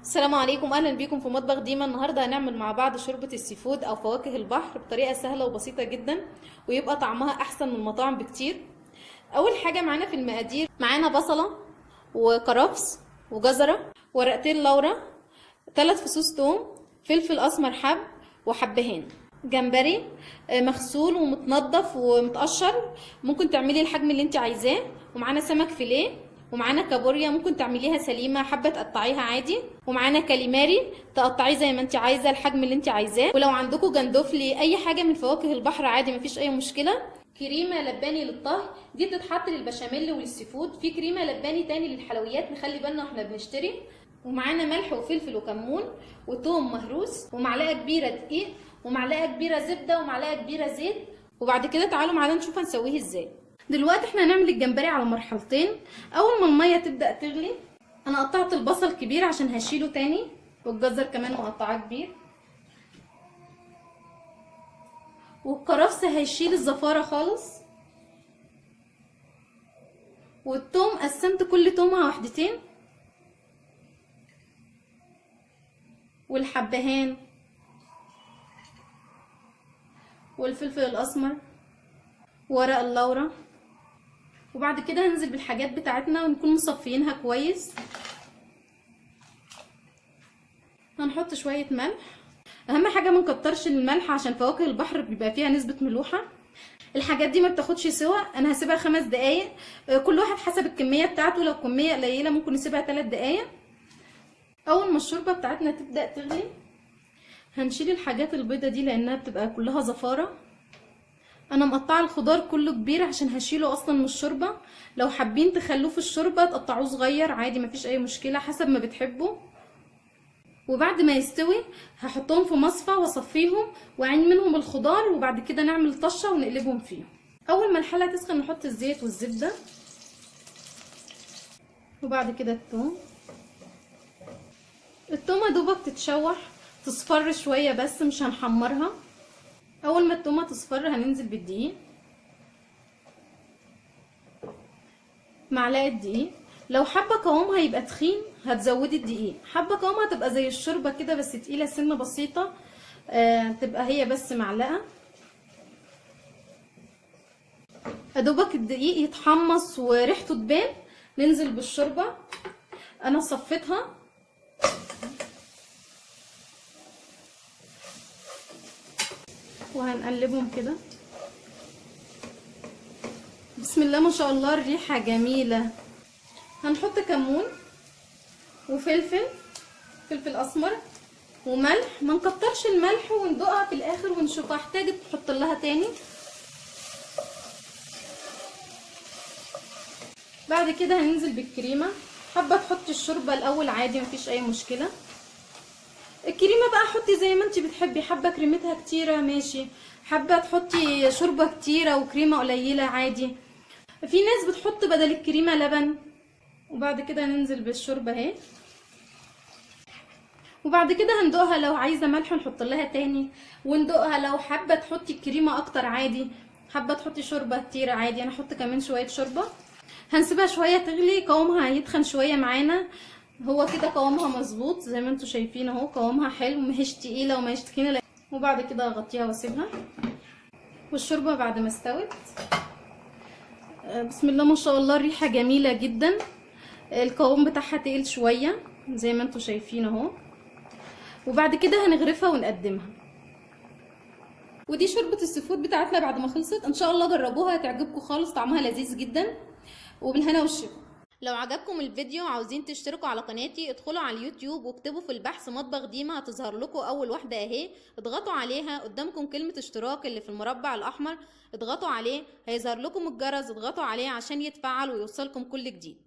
السلام عليكم، اهلا بيكم في مطبخ ديما. النهارده هنعمل مع بعض شوربه السي فود او فواكه البحر بطريقه سهله وبسيطه جدا، ويبقى طعمها احسن من المطاعم بكتير. اول حاجه معانا في المقادير، معانا بصله وكرفس وجزره، ورقتين لورا، 3 فصوص توم، فلفل اسمر حب، وحبهان جمبري مغسول ومتنضف ومتقشر، ممكن تعملي الحجم اللي انت عايزاه. ومعانا سمك فيليه، ومعانا كابوريا ممكن تعمليها سليمه، حابه تقطعيها عادي. ومعانا كاليماري تقطعيه زي ما انت عايزه، الحجم اللي انت عايزاه. ولو عندكم جندوفلي اي حاجه من فواكه البحر عادي، مفيش اي مشكله. كريمه لباني للطهي، دي بتتحط للبشاميل والسي فود. في كريمه لباني تاني للحلويات، نخلي بالنا واحنا بنشتري. ومعانا ملح وفلفل وكمون وتوم مهروس، ومعلقه كبيره دقيق، ومعلقه كبيره زبده، ومعلقه كبيره زيت. وبعد كده تعالوا معانا نشوف هنسويه ازاي. دلوقتي احنا هنعمل الجمبري على مرحلتين. اول ما الميه تبدا تغلي، انا قطعت البصل كبير عشان هشيله تاني، والجزر كمان مقطعاه كبير، والكرفس هيشيل الزفاره خالص، والثوم قسمت كل تومه واحدتين، والحبهان والفلفل الاسمر وورق اللورا. وبعد كده هننزل بالحاجات بتاعتنا ونكون مصفيينها كويس. هنحط شويه ملح، اهم حاجه ما نكترش الملح عشان فواكه البحر بيبقى فيها نسبه ملوحه. الحاجات دي ما بتاخدش سوا، انا هسيبها 5 دقايق، كل واحد حسب الكميه بتاعته. لو كميه قليله ممكن نسيبها 3 دقايق. اول ما الشوربه بتاعتنا تبدا تغلي، هنشيل الحاجات البيضه دي لانها بتبقى كلها زفاره. انا مقطعه الخضار كله كبير عشان هشيله اصلا من الشوربه. لو حابين تخلوه في الشوربه تقطعوه صغير عادي، مفيش اي مشكله، حسب ما بتحبوا. وبعد ما يستوي هحطهم في مصفى واصفيهم واعين منهم الخضار، وبعد كده نعمل طشه ونقلبهم فيه. اول ما الحله تسخن نحط الزيت والزبده، وبعد كده التومه دوبك تتشوح تصفر شويه بس، مش هنحمرها. اول ما التومه تصفر هننزل بالدقيق، معلقه دقيق. لو حابه قوامها يبقى تخين هتزودي الدقيق، حابه قوامها تبقى زي الشوربه كده بس تقيله سنه بسيطه، تبقى هي بس معلقه. ادوبك الدقيق يتحمص وريحته تبان، ننزل بالشوربه. انا صفيتها، وهنقلبهم كده. بسم الله ما شاء الله، الريحه جميله. هنحط كمون وفلفل، فلفل اسمر وملح. ما نكترش الملح وندوقها في الاخر ونشوف احتاجت نحط لها تاني. بعد كده هننزل بالكريمه، حابه تحطي الشوربه الاول عادي مفيش اي مشكله. الكريمه بقى حطي زي ما انت بتحبي، حابه كريمتها كتيره ماشي، حابه تحطي شوربه كتيره وكريمه قليله عادي. في ناس بتحط بدل الكريمه لبن. وبعد كده ننزل بالشوربه اهي، وبعد كده هندوقها. لو عايزه ملح نحط لها تاني وندوقها. لو حابه تحطي الكريمه اكتر عادي، حابه تحطي شوربه كتير عادي. انا هحط كمان شويه شوربه. هنسيبها شويه تغلي، قوامها هيتخن شويه معانا. هو كده قوامها مظبوط زي ما انتم شايفين اهو، قوامها حلو، مهيش تقيله ومهيش تخينه. وبعد كده اغطيها واسيبها. والشوربه بعد ما استوت، بسم الله ما شاء الله، الريحه جميله جدا. القوام بتاعها تقيل شويه زي ما انتم شايفين اهو. وبعد كده هنغرفها ونقدمها. ودي شوربه السي فود بتاعتنا بعد ما خلصت. ان شاء الله جربوها هتعجبكم خالص، طعمها لذيذ جدا. وبالهنا والشفا. لو عجبكم الفيديو وعاوزين تشتركوا على قناتي، ادخلوا على اليوتيوب واكتبوا في البحث مطبخ ديما، هتظهر لكم اول واحده اهي. اضغطوا عليها، قدامكم كلمه اشتراك اللي في المربع الاحمر، اضغطوا عليه هيظهر لكم الجرس، اضغطوا عليه عشان يتفعل ويوصلكم كل جديد.